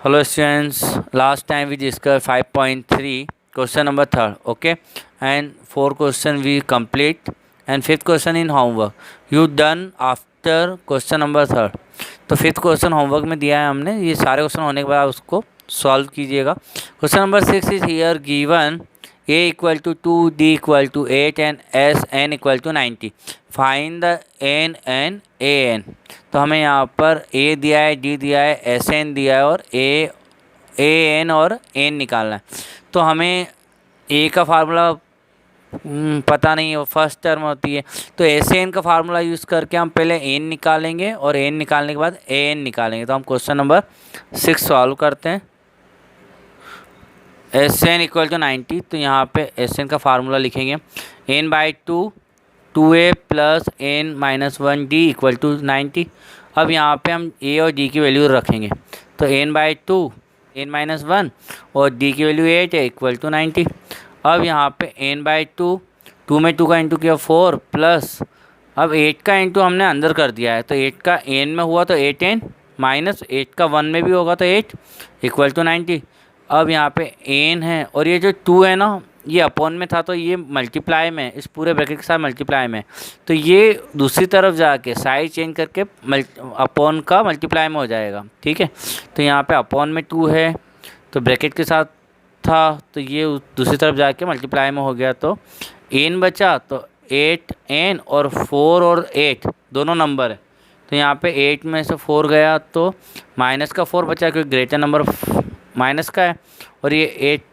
Hello students, last time we discussed 5.3 question number 3rd, okay, and 4 question we complete and 5th question in homework you done after question number 3rd. तो 5th question homework में दिया है हमने, ये सारे question होने के बाद आप उसको सॉल्व कीजिएगा. Question number 6 is here given a equal to 2, d equal to 8 and s n equal to 90. Find the n and a n. तो हमें यहाँ पर a दिया है, d दिया है, एस एन दिया है और a n और n निकालना है. तो हमें a का फार्मूला पता नहीं है, फर्स्ट टर्म होती है, तो एस एन का फार्मूला यूज़ करके हम पहले एन निकालेंगे और एन निकालने के बाद ए एन निकालेंगे. तो हम क्वेश्चन नंबर 6 सॉल्व करते हैं. S n equal to 90. तो यहाँ पे एस एन का फार्मूला लिखेंगे n by 2a plus n minus 1 d equal to 90. अब यहाँ पे हम ए और डी की वैल्यू रखेंगे. तो एन बाई 2 एन माइनस 1 और डी की वैल्यू 8 है इक्वल टू 90. अब यहाँ पे n बाई 2 में 2 का इंटू किया 4 प्लस अब 8 का इंटू हमने अंदर कर दिया है. तो 8 का n में हुआ तो 8n माइनस 8 का 1 में भी होगा तो 8 इक्वल टू 90. अब यहाँ पे n है और ये जो 2 है ना, ये अपॉन में था तो ये मल्टीप्लाई में, इस पूरे ब्रैकेट के साथ मल्टीप्लाई में, तो ये दूसरी तरफ जाके साइड चेंज करके अपॉन का मल्टीप्लाई में हो जाएगा. ठीक है, तो यहाँ पे अपॉन में 2 है तो ब्रैकेट के साथ था तो ये दूसरी तरफ जाके मल्टीप्लाई में हो गया. तो n बचा तो 8n और 4 और 8 दोनों नंबर है. तो यहाँ पे 8 में से 4 गया तो माइनस का 4 बचा क्योंकि ग्रेटर नंबर माइनस का है. और ये 8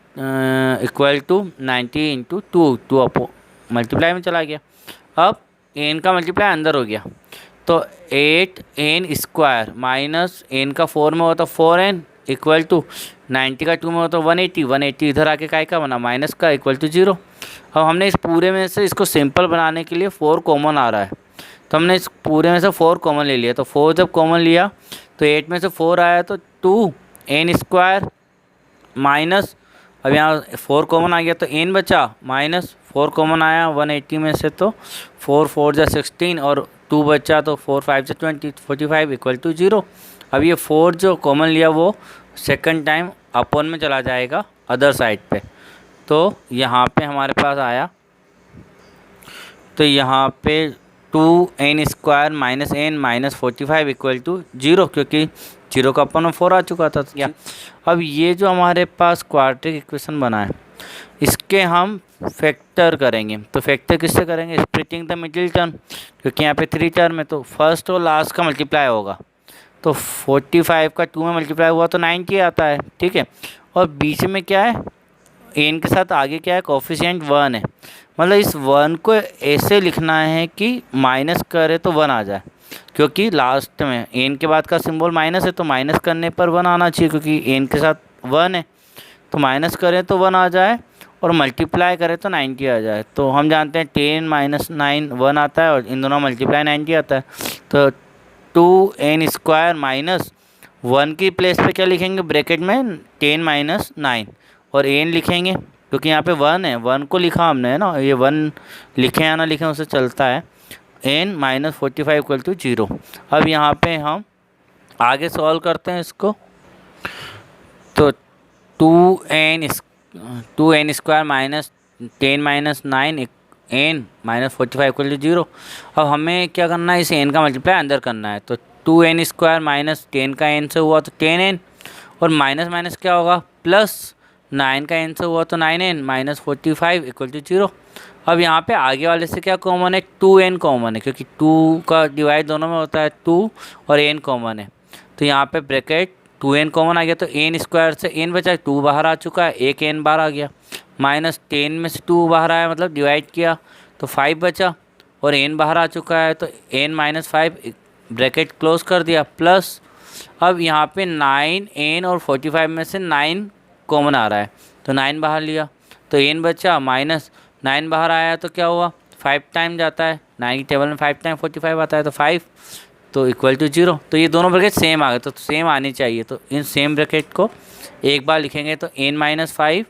इक्वल टू 90 इंटू 2 अपो मल्टीप्लाई में चला गया. अब n का मल्टीप्लाई अंदर हो गया तो 8n स्क्वायर माइनस n का 4 में होता 4n इक्वल टू 90 का 2 में हो तो 180 इधर आके काय का बना माइनस का इक्वल टू 0. अब हमने इस पूरे में से इसको सिंपल बनाने के लिए 4 कॉमन आ रहा है तो हमने इस पूरे में से 4 कॉमन ले लिया. तो 4 जब कॉमन लिया तो 8 में से 4 आया तो 2n स्क्वायर माइनस, अब यहाँ 4 कॉमन आ गया तो n बचा माइनस 4 कॉमन आया 180 में से तो 4 4 जा 16 और 2 बचा तो 4 5 जा 20 45 इक्वल टू 0. अब ये 4 जो कॉमन लिया वो सेकंड टाइम अपॉन में चला जाएगा अदर साइड पे. तो यहाँ पे हमारे पास आया तो यहाँ पे 2n square minus n minus 45 equal to 0 क्योंकि 0 का अपॉन में 4 आ चुका था. अब ये जो हमारे पास क्वाड्रेटिक इक्वेशन बना है इसके हम फैक्टर करेंगे. तो फैक्टर किससे करेंगे? स्प्लिटिंग द मिडिल टर्म, क्योंकि यहाँ पे 3 टर्म है तो फर्स्ट और लास्ट का मल्टीप्लाई होगा. तो 45 का 2 में मल्टीप्लाई हुआ तो 90 आता है. ठीक है, और बीच में क्या है, n के साथ आगे क्या है, कोफिशिएंट 1 है. मतलब इस 1 को ऐसे लिखना है कि माइनस करे तो 1 आ जाए, क्योंकि लास्ट में n के बाद का सिंबल माइनस है तो माइनस करने पर 1 आना चाहिए क्योंकि n के साथ 1 है. तो माइनस करें तो 1 आ जाए और मल्टीप्लाई करें तो 90 आ जाए. तो हम जानते हैं 10 माइनस 9 1 आता है और इन दोनों मल्टीप्लाई 90 आता है. तो 2n स्क्वायर माइनस 1 की प्लेस पे क्या लिखेंगे ब्रैकेट में 10 माइनस 9 और n लिखेंगे क्योंकि यहाँ पे 1 है, 1 को लिखा हमने है ना, ये 1 लिखें या ना लिखें उससे चलता है. n minus 45 equal to 0. अब यहाँ पे हम आगे सॉल्व करते हैं इसको. तो 2n square minus 10 minus 9 n minus 45 equal to 0. अब हमें क्या करना है, इस n का मल्टीप्लाई अंदर करना है. तो 2n स्क्वायर माइनस 10 का n से हुआ तो 10n और माइनस माइनस क्या होगा प्लस 9 का n से हुआ तो 9n माइनस 45 इक्वल टू 0. अब यहाँ पे आगे वाले से क्या कॉमन है, 2n कॉमन है क्योंकि 2 का डिवाइड दोनों में होता है 2 और n कॉमन है. तो यहाँ पे ब्रैकेट 2n कॉमन आ गया तो n स्क्वायर से n बचा, 2 बाहर आ चुका है, एक n बाहर आ गया, माइनस 10 में से 2 बाहर आया मतलब डिवाइड किया तो 5 बचा और n बाहर आ चुका है तो n माइनस 5 ब्रैकेट क्लोज कर दिया प्लस. अब यहाँ पे 9n और 45 में से 9 कॉमन आ रहा है तो 9 बाहर लिया तो n बचा माइनस 9 बाहर आया तो क्या हुआ 5 टाइम जाता है, 9 की टेबल में 5 टाइम 45 आता है तो 5 तो इक्वल टू 0. तो ये दोनों ब्रैकेट सेम आ गए तो सेम आनी चाहिए. तो इन सेम ब्रैकेट को एक बार लिखेंगे तो n माइनस 5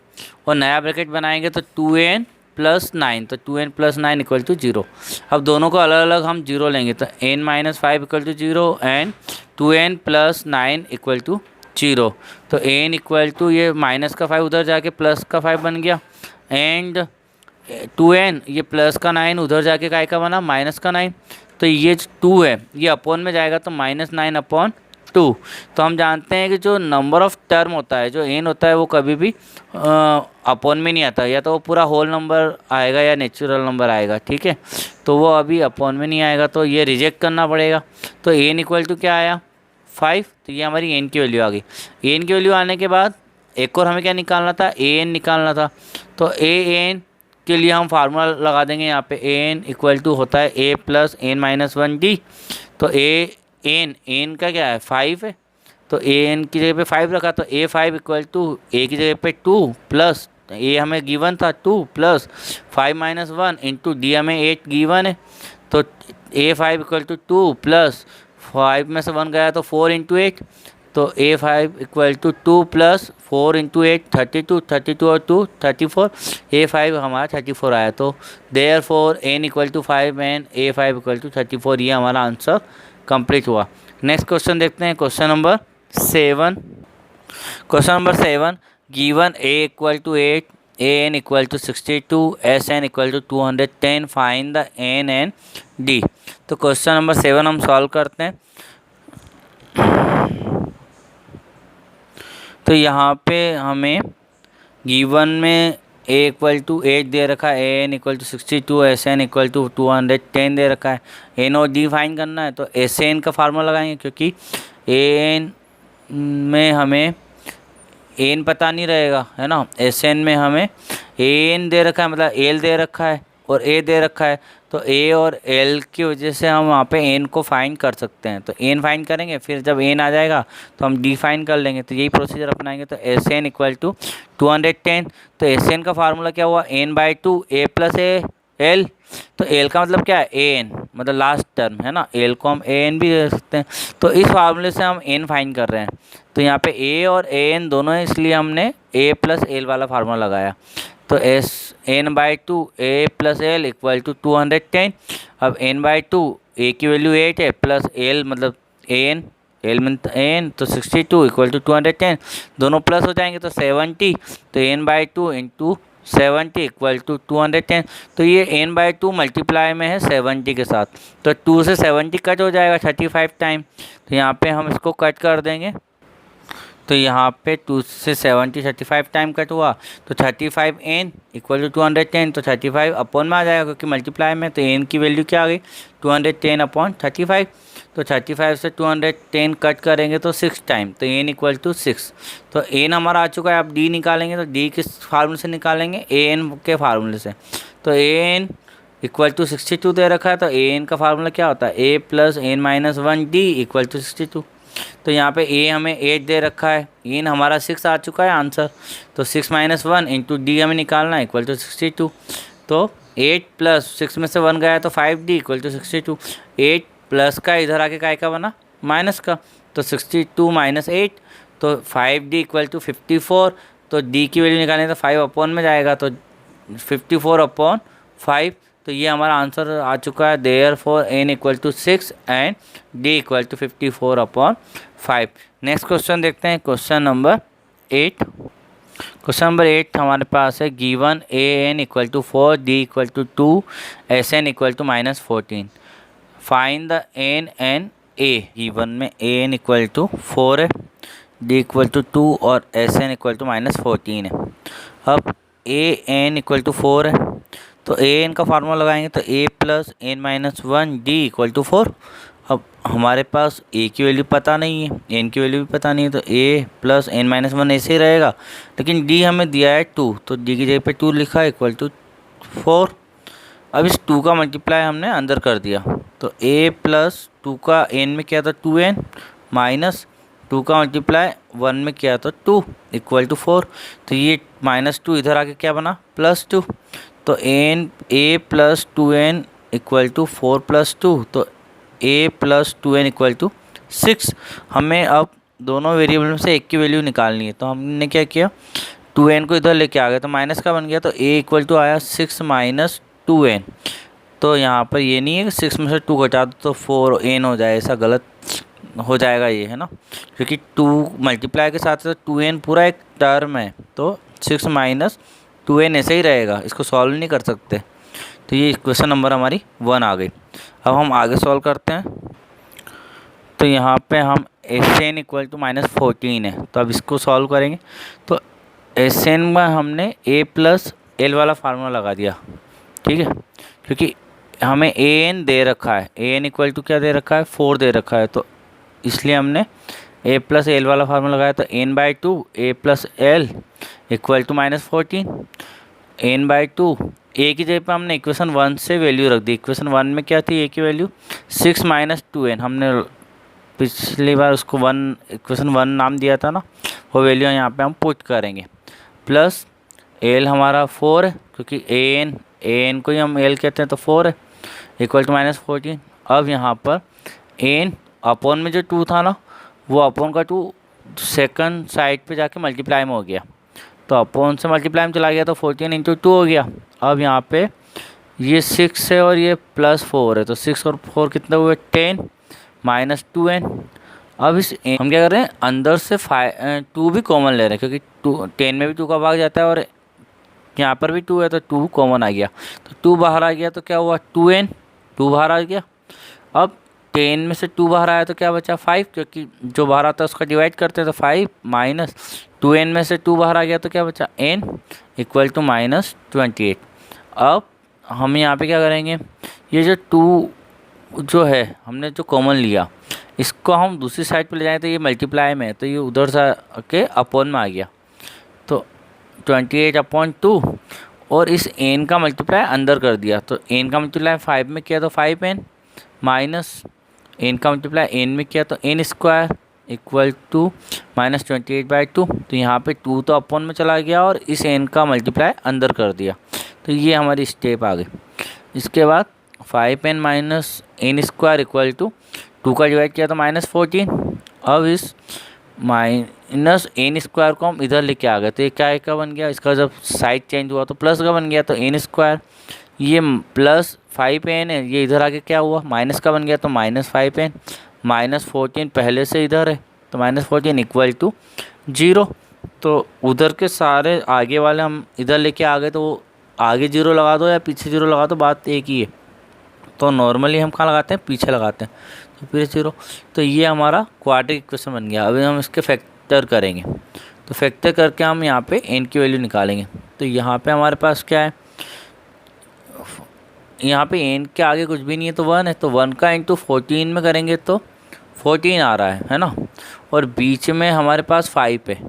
और नया ब्रैकेट बनाएंगे तो 2n प्लस 9 तो 2n प्लस 9 इक्वल टू 0. अब दोनों को अलग अलग हम 0 लेंगे तो n minus 5 equal to 0 and 2n plus 9 equal to 0। तो एन इक्वल टू ये माइनस का 5 उधर जाके प्लस का 5 बन गया, एंड 2n ये प्लस का 9 उधर जाके काय का बना माइनस का 9। तो ये 2 है ये अपॉन में जाएगा तो -9/2। तो हम जानते हैं कि जो नंबर ऑफ़ टर्म होता है, जो n होता है, वो कभी भी अपॉन में नहीं आता, या तो वो पूरा होल नंबर आएगा या नेचुरल नंबर आएगा, ठीक है। तो वो अभी अपॉन में नहीं आएगा, तो ये रिजेक्ट करना पड़ेगा। तो n इक्वल टू क्या आया 5, तो ये हमारी n की वैल्यू आ गई। n की वैल्यू आने के बाद एक और हमें क्या निकालना था, an निकालना था। तो an के लिए हम फार्मूला लगा देंगे यहाँ पे, an इक्वल टू होता है a प्लस n-1d। तो an का क्या है 5 है, तो an की जगह पे 5 रखा, तो a5 इक्वल टू a की जगह पे 2 प्लस a हमें गिवन था 2 प्लस 5 - 1 इंटू d हमें 8 गिवन है। तो a5 इक्वल टू 2 प्लस 5 में से 1 गया तो 4 इंटू 8। तो a5 equal to 2 plus 4 into 8 32, 32 और 2 34, a5 हमारा 34 आया। तो therefore n equal to 5 and a5 equal to 34, ये हमारा आंसर कंप्लीट हुआ। नेक्स्ट क्वेश्चन देखते हैं, question number 7। Question number 7, given a equal to 8, an equal to 62, sn equal to 210, find the n and d। तो question number 7 हम solve करते हैं। तो यहाँ पे हमें गिवन में a इक्वल टू 8 दे रखा है, an equal to 62, sn equal to 210 दे रखा है। n और d फाइंड करना है, तो sn का फार्मूला लगाएंगे, क्योंकि an में हमें n पता नहीं रहेगा, है ना। sn में हमें an दे रखा है, मतलब l दे रखा है और a दे रखा है। तो a और l की वजह से हम वहाँ पे n को फाइंड कर सकते हैं। तो n फाइंड करेंगे, फिर जब n आ जाएगा तो हम d फाइंड कर लेंगे। तो यही प्रोसीजर अपनाएंगे। तो sn इक्वल टू 210। तो sn का फार्मूला क्या हुआ, n/2 a प्लस l। तो l का मतलब क्या है an, मतलब लास्ट टर्म, है ना। l को हम an भी दे सकते हैं। तो इस फार्मूले से हम n फाइंड कर रहे हैं। तो यहाँ पे a और an दोनों है, इसलिए हमने a प्लस l वाला फार्मूला लगाया। तो n/2 a plus l equal to 210। अब n/2 a की वैल्यू 8 है, प्लस l मतलब an, l मतलब an, तो 62 इक्वल टू 210, दोनों प्लस हो जाएंगे तो 70। तो n/2 इंटू 70 इक्वल टू 210। तो ये n/2 मल्टीप्लाई में है 70 के साथ, तो 2 से 70 कट हो जाएगा 35 टाइम। तो यहाँ पे हम इसको कट कर देंगे। तो यहाँ पे 2 से 70 35 टाइम कट हुआ, तो 35n इक्वल टू 210। तो 35 अपॉन में आ जाएगा, क्योंकि मल्टीप्लाई में। तो n की वैल्यू क्या आ गई 210/35। तो 35 से 210 कट करेंगे तो 6 टाइम, तो n इक्वल टू 6। तो n हमारा आ चुका है। अब d निकालेंगे, तो d किस फार्मूले से निकालेंगे, an के फार्मूले से। तो an इक्वल टू 62 दे रखा है, तो an का फार्मूला क्या होता है, a plus n-1d equal to 62। तो यहाँ पे a हमें 8 दे रखा है, n हमारा 6 आ चुका है आंसर। तो 6 - 1 इंटू d हमें निकालना है इक्वल टू 62। तो 8 प्लस 6 में से 1 गया तो 5d इक्वल टू 62। 8 प्लस का इधर आके काय का बना माइनस का, तो 62 - 8, तो 5d इक्वल टू 54। तो d की वैल्यू निकालें तो 5 अपॉन में जाएगा, तो 54/5। तो ये हमारा आंसर आ चुका है। Therefore n equal to 6 and d equal to 54/5। Next question देखते हैं, क्वेश्चन नंबर 8। क्वेश्चन नंबर 8 हमारे पास है, given an equal to 4, d equal to 2, sn equal to -14, find the n and a। Given में an equal to 4 है, d equal to 2 और sn equal to -14 है। अब an इक्वल टू 4 है, तो an का फार्मूला लगाएंगे, तो a plus n-1d equal to 4। अब हमारे पास a की वैल्यू पता नहीं है, n की वैल्यू भी पता नहीं है, तो a प्लस n-1 ऐसे ही रहेगा। लेकिन d हमें दिया है 2, तो d की जगह पे 2 लिखा है इक्वल टू 4। अब इस 2 का मल्टीप्लाई हमने अंदर कर दिया, तो a प्लस 2 का n में किया था 2n, माइनस 2 का मल्टीप्लाई 1 में किया तो 2 इक्वल टू 4। तो ये -2 इधर आके क्या बना +2। तो a plus 2n equal to 4 + 2, तो a plus 2n equal to 6। हमें अब दोनों वेरिएबल में से एक की वैल्यू निकालनी है। तो हमने क्या किया, 2n को इधर लेके आ गए, तो माइनस का बन गया, तो a इक्वल टू आया 6 - 2n। तो यहाँ पर ये नहीं है कि 6 में से 2 घटा दो तो 4n हो जाए, ऐसा गलत हो जाएगा ये, है ना, क्योंकि 2 मल्टीप्लाई के साथ साथ 2n पूरा एक टर्म है, तो 6 माइनस 2n ऐसे ही रहेगा, इसको सॉल्व नहीं कर सकते। तो ये इक्वेशन नंबर हमारी 1 आ गई। अब हम आगे सॉल्व करते हैं। तो यहाँ पे हम एस एन इक्वल टू -14 है, तो अब इसको सॉल्व करेंगे। तो एस एन में हमने ए प्लस एल वाला फार्मूला लगा दिया, ठीक है, क्योंकि हमें ए एन दे रखा है, ए एन इक्वल टू क्या दे रखा है, 4 दे रखा है, तो इसलिए हमने ए प्लस एल वाला फार्मूला लगाया। तो n/2 a plus l equal to -14, n/2 a की जगह पे हमने इक्वेशन 1 से वैल्यू रख दी। इक्वेशन 1 में क्या थी, ए की वैल्यू 6 माइनस 2n, हमने पिछली बार उसको इक्वेशन 1 नाम दिया था ना, वो वैल्यू यहाँ पे हम पुट करेंगे। प्लस एल हमारा 4 है, क्योंकि ए एन को ही हम एल कहते हैं, तो 4 है, इक्वल टू -14। अब यहाँ पर एन अपॉन में जो 2 था ना, वो अपॉन का 2 सेकंड साइड पे जाके मल्टीप्लाई में हो गया, तो अपॉन से मल्टीप्लाई में चला गया, तो 14 इंटू 2 हो गया। अब यहाँ पे ये 6 है और ये +4 है, तो 6 और 4 कितने हुए, 10 माइनस 2n। अब इस हम क्या कर रहे हैं, अंदर से 2 भी कॉमन ले रहे हैं, क्योंकि 10 में भी 2 का भाग जाता है और यहाँ पर भी 2 है, तो 2 कॉमन आ गया, तो 2 बाहर आ गया, तो क्या हुआ 2n, 2 बाहर आ गया। अब 10 में से 2 बाहर आया तो क्या बचा 5, क्योंकि जो बाहर आता है उसका डिवाइड करते हैं, तो 5 माइनस 2n में से 2 बाहर आ गया, तो क्या बचा n इक्वल टू -28। अब हम यहाँ पे क्या करेंगे, ये जो 2 जो है हमने जो कॉमन लिया, इसको हम दूसरी साइड पे ले जाएं, तो ये मल्टीप्लाई में है, तो ये उधर से के अपॉन में आ गया, तो 28/2, और इस n का मल्टीप्लाई अंदर कर दिया, तो n का मल्टीप्लाई 5 में किया तो 5n, माइनस n का मल्टीप्लाई n में किया तो n² इक्वल टू -28/2। तो यहाँ पे 2 तो अपॉन में चला गया और इस n का मल्टीप्लाई अंदर कर दिया, तो ये हमारी स्टेप आ गई। इसके बाद 5n minus n² equal to 2 का डिवाइड किया तो -14। अब इस -n² को हम इधर लेके आ गए, तो ये क्या का बन गया, इसका जब साइड चेंज हुआ तो प्लस का बन गया, तो n², ये प्लस 5n है, ये इधर आके क्या हुआ माइनस का बन गया, तो -5n, -14 पहले से इधर है, तो -14 इक्वल टू 0। तो उधर के सारे आगे वाले हम इधर लेके आ गए, तो वो आगे 0 लगा दो या पीछे 0 लगा दो, बात एक ही है। तो नॉर्मली हम कहाँ लगाते हैं, पीछे लगाते हैं, तो फिर 0। तो ये हमारा क्वाड्रेटिक इक्वेशन बन गया। अभी हम इसके फैक्टर करेंगे, तो फैक्टर करके हम यहाँ पे n की वैल्यू निकालेंगे। तो यहाँ पे हमारे पास क्या है, यहाँ पे n के आगे कुछ भी नहीं है, तो 1 है, तो 1 का इंटू 14 में करेंगे तो 14 आ रहा है ना, और बीच में हमारे पास 5 है,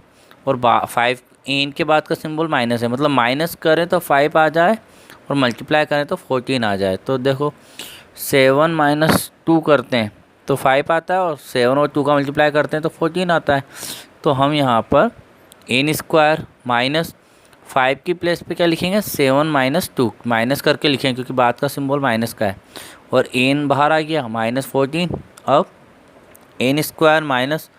और 5 n के बाद का सिंबल माइनस है, मतलब माइनस करें तो 5 आ जाए और मल्टीप्लाई करें तो 14 आ जाए। तो देखो 7 माइनस 2 करते हैं तो 5 आता है, और 7 और 2 का मल्टीप्लाई करते हैं तो 14 आता है। तो हम यहाँ पर n² माइनस 5 की प्लेस पे क्या लिखेंगे, 7 माइनस 2, माइनस करके लिखेंगे क्योंकि बाद का सिंबल माइनस का है, और n बाहर आ गया -14। अब n² माइनस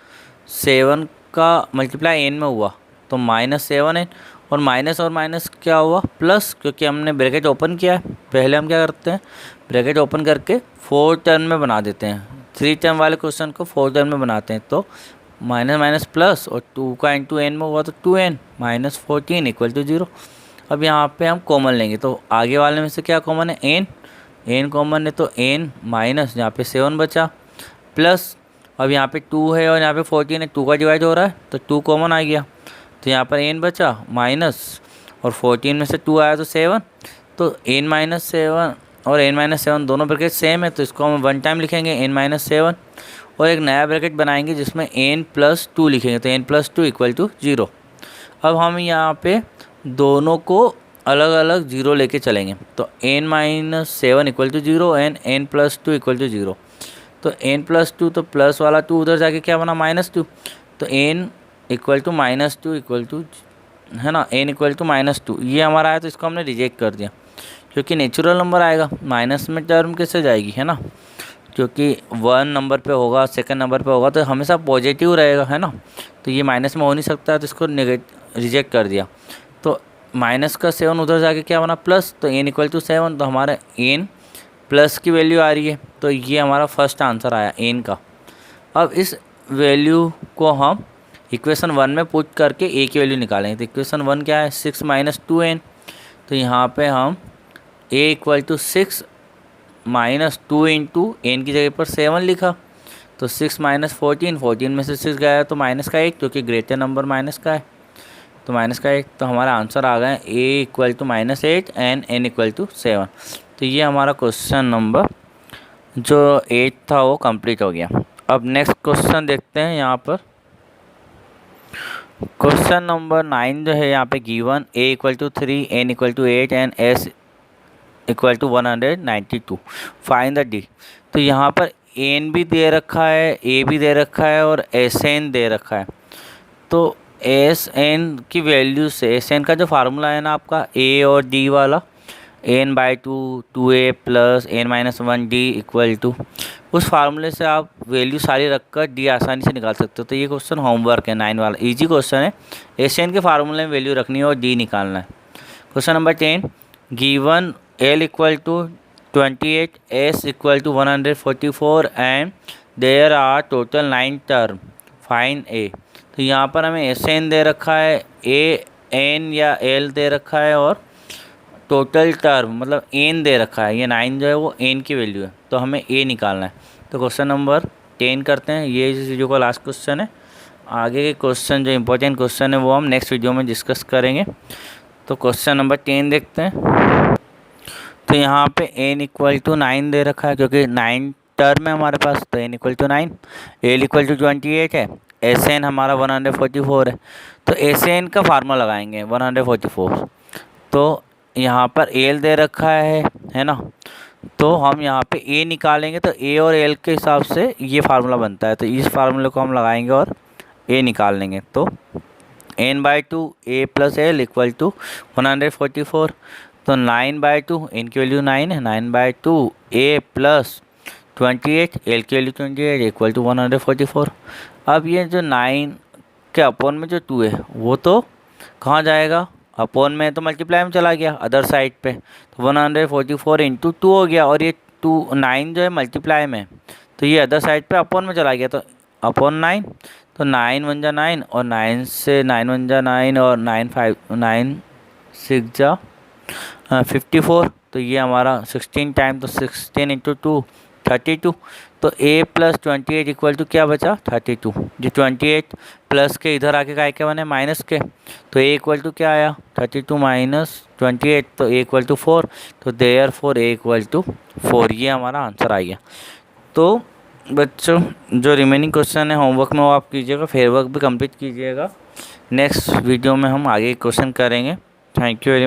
7 का मल्टीप्लाई n में हुआ तो -7n, और माइनस क्या हुआ प्लस, क्योंकि हमने ब्रैकेट ओपन किया है। पहले हम क्या करते हैं, ब्रैकेट ओपन करके 4 टर्म में बना देते हैं, 3 टर्म वाले क्वेश्चन को 4 टर्म में बनाते हैं, तो माइनस प्लस, और 2 का इंटू n में हुआ तो 2n, -14 इक्वल टू 0। अब यहाँ पे हम कॉमन लेंगे, तो आगे वाले में से क्या कॉमन है, n कॉमन है, तो n माइनस यहाँ पे 7 बचा, प्लस अब यहाँ पे 2 है और यहाँ पे 14 है, 2 का डिवाइड हो रहा है तो 2 कॉमन आ गया, तो यहाँ पर n बचा माइनस, और 14 में से 2 आया तो 7, तो n-7 और n-7 दोनों ब्रैकेट सेम है, तो इसको हम 1 टाइम लिखेंगे n-7, और एक नया ब्रैकेट बनाएंगे जिसमें n+2 लिखेंगे, तो n+2 इक्वल टू 0। अब हम यहाँ पे दोनों को अलग अलग 0 लेके चलेंगे, तो n-7 equal to 0 and n+2 equal to 0। तो n+2 तो प्लस वाला 2 उधर जाके क्या बना -2, तो n equal to -2 equal to, है ना, n इक्वल टू -2, ये हमारा आया, तो इसको हमने रिजेक्ट कर दिया क्योंकि नेचुरल नंबर आएगा, माइनस में टर्म कैसे जाएगी, है ना, क्योंकि 1 नंबर पे होगा, सेकंड नंबर पे होगा तो हमेशा पॉजिटिव रहेगा, है ना, तो ये माइनस में हो नहीं सकता, तो इसको रिजेक्ट कर दिया। तो माइनस का 7 उधर जाके क्या बना प्लस, तो n इक्वल टू 7, तो हमारा n प्लस की वैल्यू आ रही है, तो ये हमारा फर्स्ट आंसर आया n का। अब इस वैल्यू को हम इक्वेशन 1 में पुट करके ए की वैल्यू निकालेंगे। तो इक्वेशन 1 क्या है, 6 माइनस 2n। तो यहाँ पे हम a equal to 6 minus 2 into n की जगह पर 7 लिखा। तो 6 माइनस 14 में से 6 गया तो माइनस का 1, क्योंकि ग्रेटर नंबर माइनस का है तो माइनस का 1। तो हमारा आंसर आ गया a equal to -8 and n equal to 7। तो ये हमारा क्वेश्चन नंबर जो 8 था वो कंप्लीट हो गया। अब नेक्स्ट क्वेश्चन देखते हैं। यहाँ पर क्वेश्चन नंबर 9 जो है यहाँ पे given a equal to 3, n equal to 8 and s equal to 192, find the d। तो यहाँ पर n भी दे रखा है, a भी दे रखा है और sn दे रखा है। तो sn की वैल्यू से, sn का जो फार्मूला है ना आपका a और d वाला, n/2 2a plus n-1d equal to, उस फार्मूले से आप वैल्यू सारी रखकर डी आसानी से निकाल सकते हो। तो ये क्वेश्चन होमवर्क है 9 वाला, इजी क्वेश्चन है। एशियन के फार्मूले में वैल्यू रखनी है और डी निकालना है। Question number 10 given L equal to 28, S equal to 144 and there are total 9 term, find a. तो यहाँ पर हमें एन दे रखा है, ए एन या एल दे रखा है और टोटल टर्म मतलब एन दे रखा है। ये 9 जो है वो एन की वैल्यू है, तो हमें ए निकालना है। तो क्वेश्चन नंबर 10 करते हैं। ये इस वीडियो का लास्ट क्वेश्चन है। आगे के क्वेश्चन जो इंपॉर्टेंट क्वेश्चन है वो हम नेक्स्ट वीडियो में डिस्कस करेंगे। तो क्वेश्चन नंबर 10 देखते हैं। तो यहाँ पे एन इक्वल टू 9 दे रखा है, क्योंकि 9 टर्म है हमारे पास, तो n equal to 9। L equal to 28 है, एस एन हमारा 144 है। तो एस एन का फार्मूला लगाएंगे 144। तो यहाँ पर एल दे रखा है ना, तो हम यहाँ पे ए निकालेंगे। तो ए और एल के हिसाब से ये फार्मूला बनता है, तो इस फार्मूले को हम लगाएंगे और ए निकाल लेंगे। तो n/2 a plus l equal to 144। तो 9/2 एन की वैल्यू 9 है, 9/2 a प्लस 28 एल की वैल्यू 28 इक्वल टू 144। अब ये जो 9 के अपॉन में जो 2 है वो तो कहाँ जाएगा, अपॉन में तो मल्टीप्लाई में चला गया अदर साइड पे। तो 144 इंटू 2 हो गया, और ये 9 जो है मल्टीप्लाई में, तो ये अदर साइड पे अपॉन में चला गया, तो अपॉन 9। तो 9 1 जा 9 और 9 से 9 1 जा 9 और 9 6 जा 54। तो ये हमारा 16 टाइम, तो 16 इंटू 2 32। तो a प्लस 28 इक्वल टू क्या बचा, 32। जो 28 प्लस के इधर आके का क्या बने, माइनस के। तो a इक्वल टू क्या आया, 32 माइनस 28, तो a इक्वल टू 4। तो देयरफॉर a इक्वल टू 4, ये हमारा आंसर आ गया। तो बच्चों जो रिमेनिंग क्वेश्चन है होमवर्क में वो आप कीजिएगा, फेयर वर्क भी कंप्लीट कीजिएगा। नेक्स्ट वीडियो में हम आगे क्वेश्चन करेंगे। Thank you very much.